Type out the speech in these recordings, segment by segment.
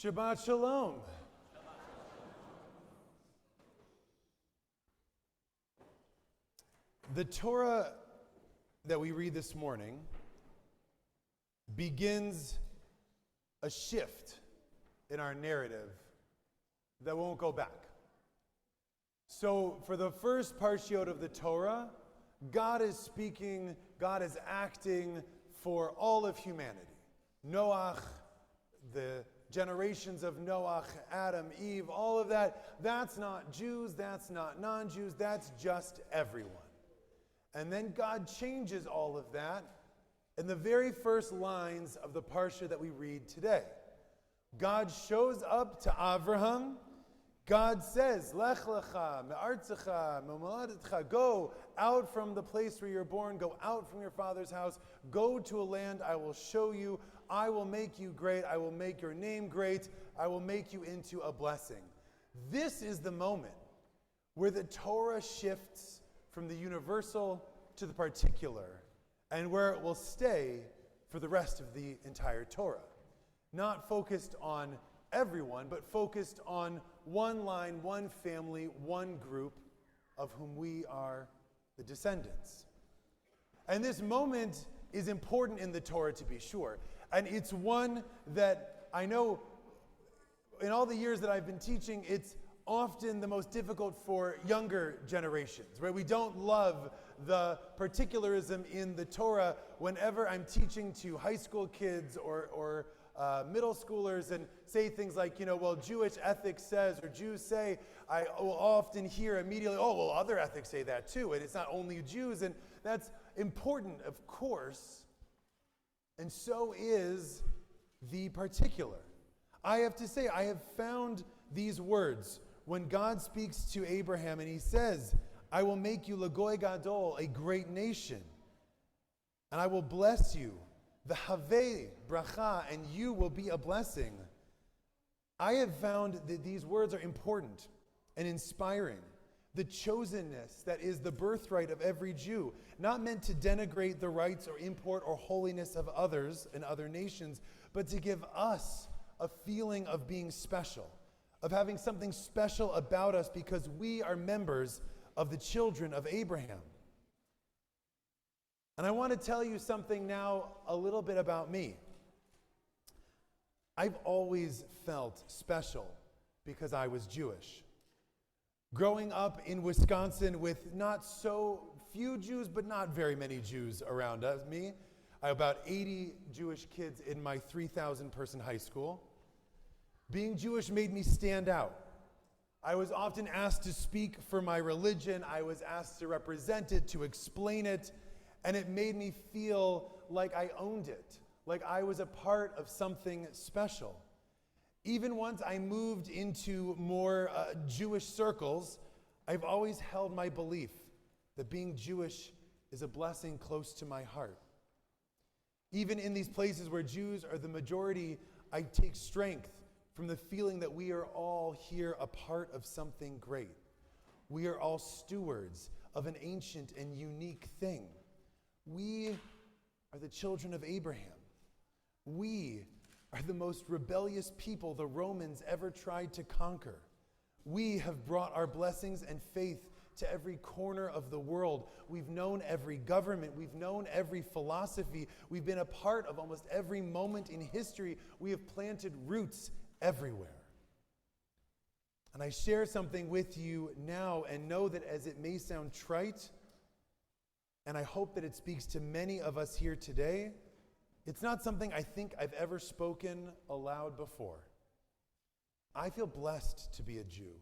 Shabbat Shalom. The Torah that we read this morning begins a shift in our narrative that won't go back. So for the first parshiot of the Torah, God is speaking, God is acting for all of humanity. Noach, the generations of Noach, Adam, Eve, all of that, that's not Jews, that's not non-Jews, that's just everyone. And then God changes all of that in the very first lines of the parsha that we read today. God shows up to Avraham. God says, Lech Lecha, me'artzecha, me'moladetcha, go out from the place where you're born, go out from your father's house, go to a land I will show you, I will make you great, I will make your name great, I will make you into a blessing. This is the moment where the Torah shifts from the universal to the particular, and where it will stay for the rest of the entire Torah. Not focused on everyone, but focused on one line, one family, one group of whom we are the descendants. And this moment is important in the Torah, to be sure. And it's one that I know in all the years that I've been teaching, it's often the most difficult for younger generations, right? We don't love the particularism in the Torah. Whenever I'm teaching to high school kids or middle schoolers and say things like, well, Jewish ethics says, or Jews say, I will often hear immediately, oh, well, other ethics say that too, and it's not only Jews, and that's important, of course, and so is the particular. I have to say, I have found these words when God speaks to Abraham and he says, I will make you Lagoy Gadol, a great nation, and I will bless you, the Haveh Bracha, and you will be a blessing. I have found that these words are important and inspiring. The chosenness that is the birthright of every Jew, not meant to denigrate the rights or import or holiness of others and other nations, but to give us a feeling of being special, of having something special about us because we are members of the children of Abraham. And I want to tell you something now a little bit about me. I've always felt special because I was Jewish. Growing up in Wisconsin with not so few Jews, but not very many Jews around me. I have about 80 Jewish kids in my 3,000 person high school. Being Jewish made me stand out. I was often asked to speak for my religion. I was asked to represent it, to explain it, and it made me feel like I owned it, like I was a part of something special. Even once I moved into more Jewish circles, I've always held my belief that being Jewish is a blessing close to my heart. Even in these places where Jews are the majority, I take strength from the feeling that we are all here a part of something great. We are all stewards of an ancient and unique thing. We are the children of Abraham. We are the most rebellious people the Romans ever tried to conquer. We have brought our blessings and faith to every corner of the world. We've known every government. We've known every philosophy. We've been a part of almost every moment in history. We have planted roots everywhere. And I share something with you now and know that as it may sound trite, and I hope that it speaks to many of us here today, it's not something I think I've ever spoken aloud before. I feel blessed to be a Jew.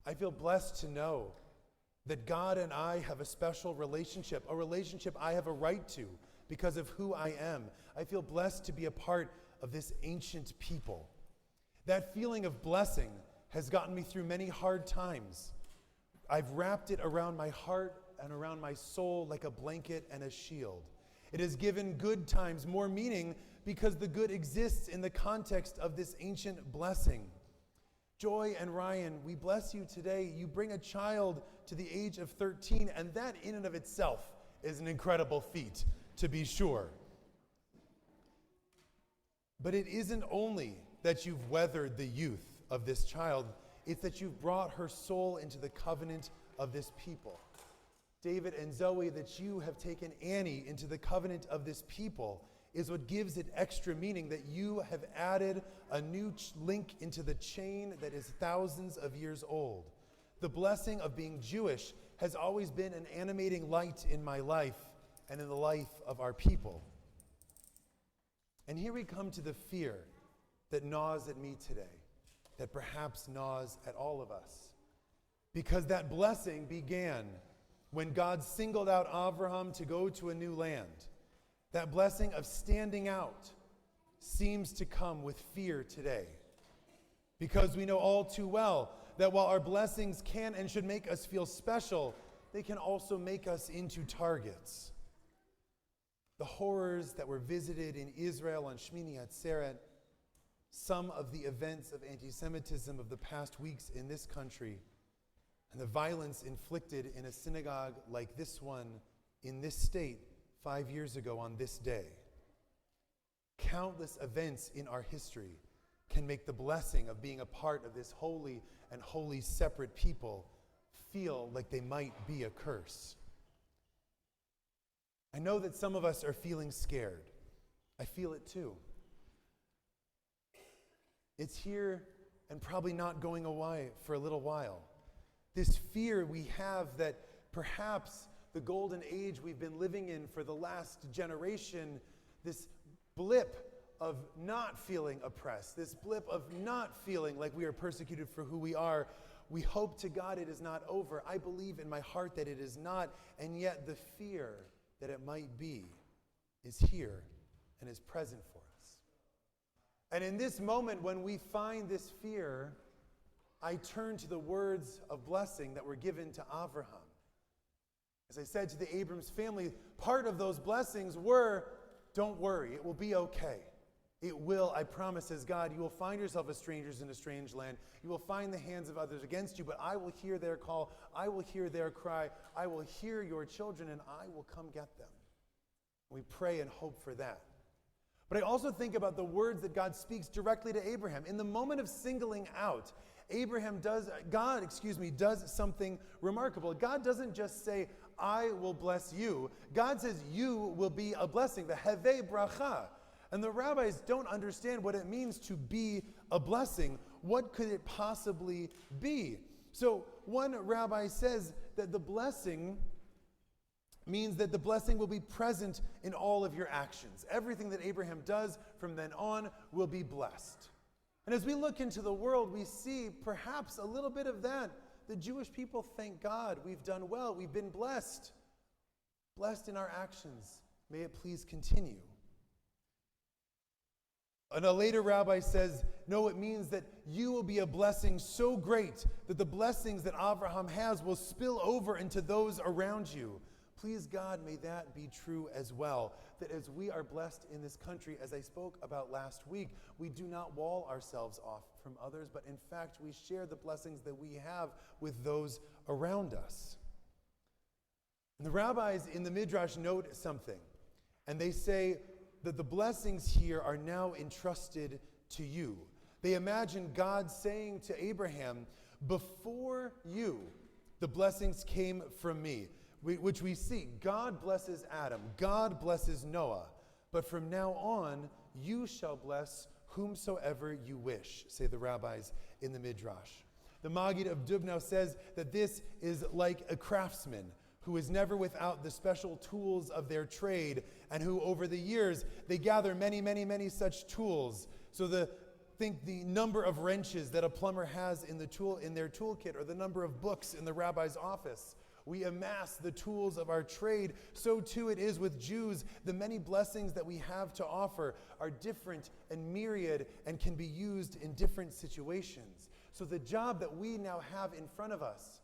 I feel blessed to know that God and I have a special relationship, a relationship I have a right to because of who I am. I feel blessed to be a part of this ancient people. That feeling of blessing has gotten me through many hard times. I've wrapped it around my heart and around my soul like a blanket and a shield. It has given good times more meaning because the good exists in the context of this ancient blessing. Joy and Ryan, we bless you today. You bring a child to the age of 13, and that in and of itself is an incredible feat, to be sure. But it isn't only that you've weathered the youth of this child, it's that you've brought her soul into the covenant of this people. David and Zoe, that you have taken Annie into the covenant of this people is what gives it extra meaning, that you have added a new link into the chain that is thousands of years old. The blessing of being Jewish has always been an animating light in my life and in the life of our people. And here we come to the fear that gnaws at me today, that perhaps gnaws at all of us. Because that blessing began when God singled out Abraham to go to a new land. That blessing of standing out seems to come with fear today. Because we know all too well that while our blessings can and should make us feel special, they can also make us into targets. The horrors that were visited in Israel on Shmini Atzeret, some of the events of anti-Semitism of the past weeks in this country, and the violence inflicted in a synagogue like this one in this state 5 years ago on this day. Countless events in our history can make the blessing of being a part of this holy and wholly separate people feel like they might be a curse. I know that some of us are feeling scared. I feel it too. It's here and probably not going away for a little while. This fear we have that perhaps the golden age we've been living in for the last generation, this blip of not feeling oppressed, this blip of not feeling like we are persecuted for who we are, we hope to God it is not over. I believe in my heart that it is not, and yet the fear that it might be is here and is present for us. And in this moment when we find this fear, I turn to the words of blessing that were given to Abraham. As I said to the Abrams family, part of those blessings were, don't worry, it will be okay. It will, I promise, as God, you will find yourself as strangers in a strange land. You will find the hands of others against you, but I will hear their call. I will hear their cry. I will hear your children, and I will come get them. We pray and hope for that. But I also think about the words that God speaks directly to Abraham. In the moment of singling out, God does something remarkable. God doesn't just say, I will bless you. God says, you will be a blessing, the hevei bracha. And the rabbis don't understand what it means to be a blessing. What could it possibly be? So one rabbi says that the blessing means that the blessing will be present in all of your actions. Everything that Abraham does from then on will be blessed. And as we look into the world, we see perhaps a little bit of that. The Jewish people, thank God, we've done well. We've been blessed. Blessed in our actions. May it please continue. And a later rabbi says, no, it means that you will be a blessing so great that the blessings that Abraham has will spill over into those around you. Please God, may that be true as well. That as we are blessed in this country, as I spoke about last week, we do not wall ourselves off from others, but in fact we share the blessings that we have with those around us. And the rabbis in the Midrash note something, and they say that the blessings here are now entrusted to you. They imagine God saying to Abraham, before you, the blessings came from me. Which we see, God blesses Adam, God blesses Noah, but from now on, you shall bless whomsoever you wish, say the rabbis in the Midrash. The Maggid of Dubno says that this is like a craftsman who is never without the special tools of their trade, and who over the years, they gather many, many, many such tools. So think the number of wrenches that a plumber has in their toolkit, or the number of books in the rabbi's office. We amass the tools of our trade. So too it is with Jews. The many blessings that we have to offer are different and myriad and can be used in different situations. So the job that we now have in front of us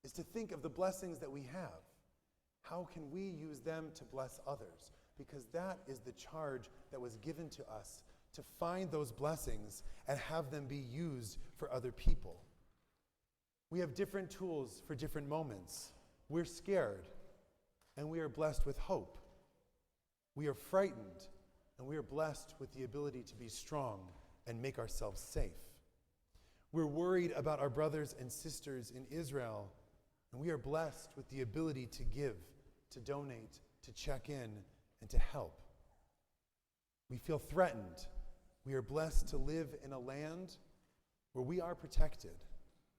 is to think of the blessings that we have. How can we use them to bless others? Because that is the charge that was given to us, to find those blessings and have them be used for other people. We have different tools for different moments. We're scared, and we are blessed with hope. We are frightened, and we are blessed with the ability to be strong and make ourselves safe. We're worried about our brothers and sisters in Israel, and we are blessed with the ability to give, to donate, to check in, and to help. We feel threatened. We are blessed to live in a land where we are protected.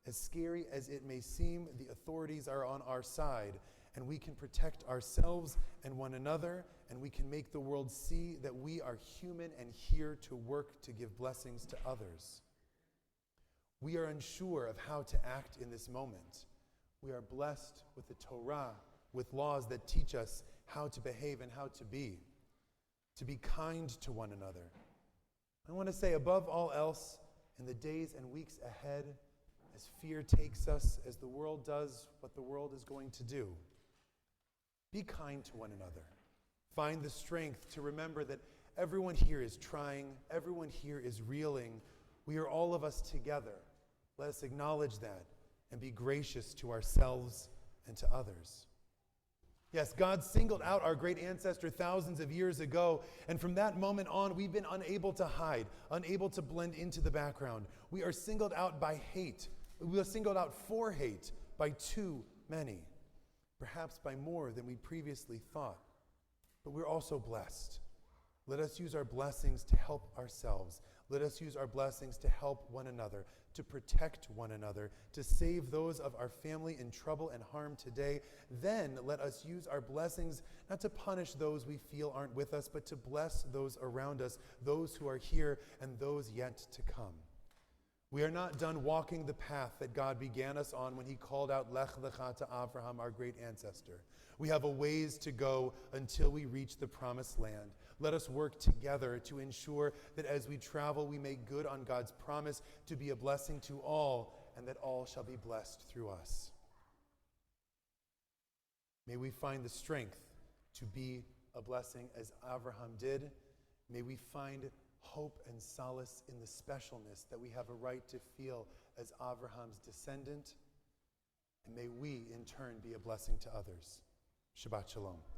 As scary as it may seem, the authorities are on our side, and we can protect ourselves and one another, and we can make the world see that we are human and here to work to give blessings to others. We are unsure of how to act in this moment. We are blessed with the Torah, with laws that teach us how to behave and how to be kind to one another. I want to say, above all else, in the days and weeks ahead, as fear takes us, as the world does what the world is going to do, be kind to one another. Find the strength to remember that everyone here is trying, everyone here is reeling. We are all of us together. Let us acknowledge that and be gracious to ourselves and to others. Yes, God singled out our great ancestor thousands of years ago, and from that moment on, we've been unable to hide, unable to blend into the background. We are singled out by hate. We are singled out for hate by too many, perhaps by more than we previously thought. But we're also blessed. Let us use our blessings to help ourselves. Let us use our blessings to help one another, to protect one another, to save those of our family in trouble and harm today. Then let us use our blessings not to punish those we feel aren't with us, but to bless those around us, those who are here and those yet to come. We are not done walking the path that God began us on when he called out Lech, Lecha to Abraham, our great ancestor. We have a ways to go until we reach the promised land. Let us work together to ensure that as we travel, we make good on God's promise to be a blessing to all, and that all shall be blessed through us. May we find the strength to be a blessing as Abraham did. May we find hope and solace in the specialness that we have a right to feel as Abraham's descendant. And may we, in turn, be a blessing to others. Shabbat Shalom.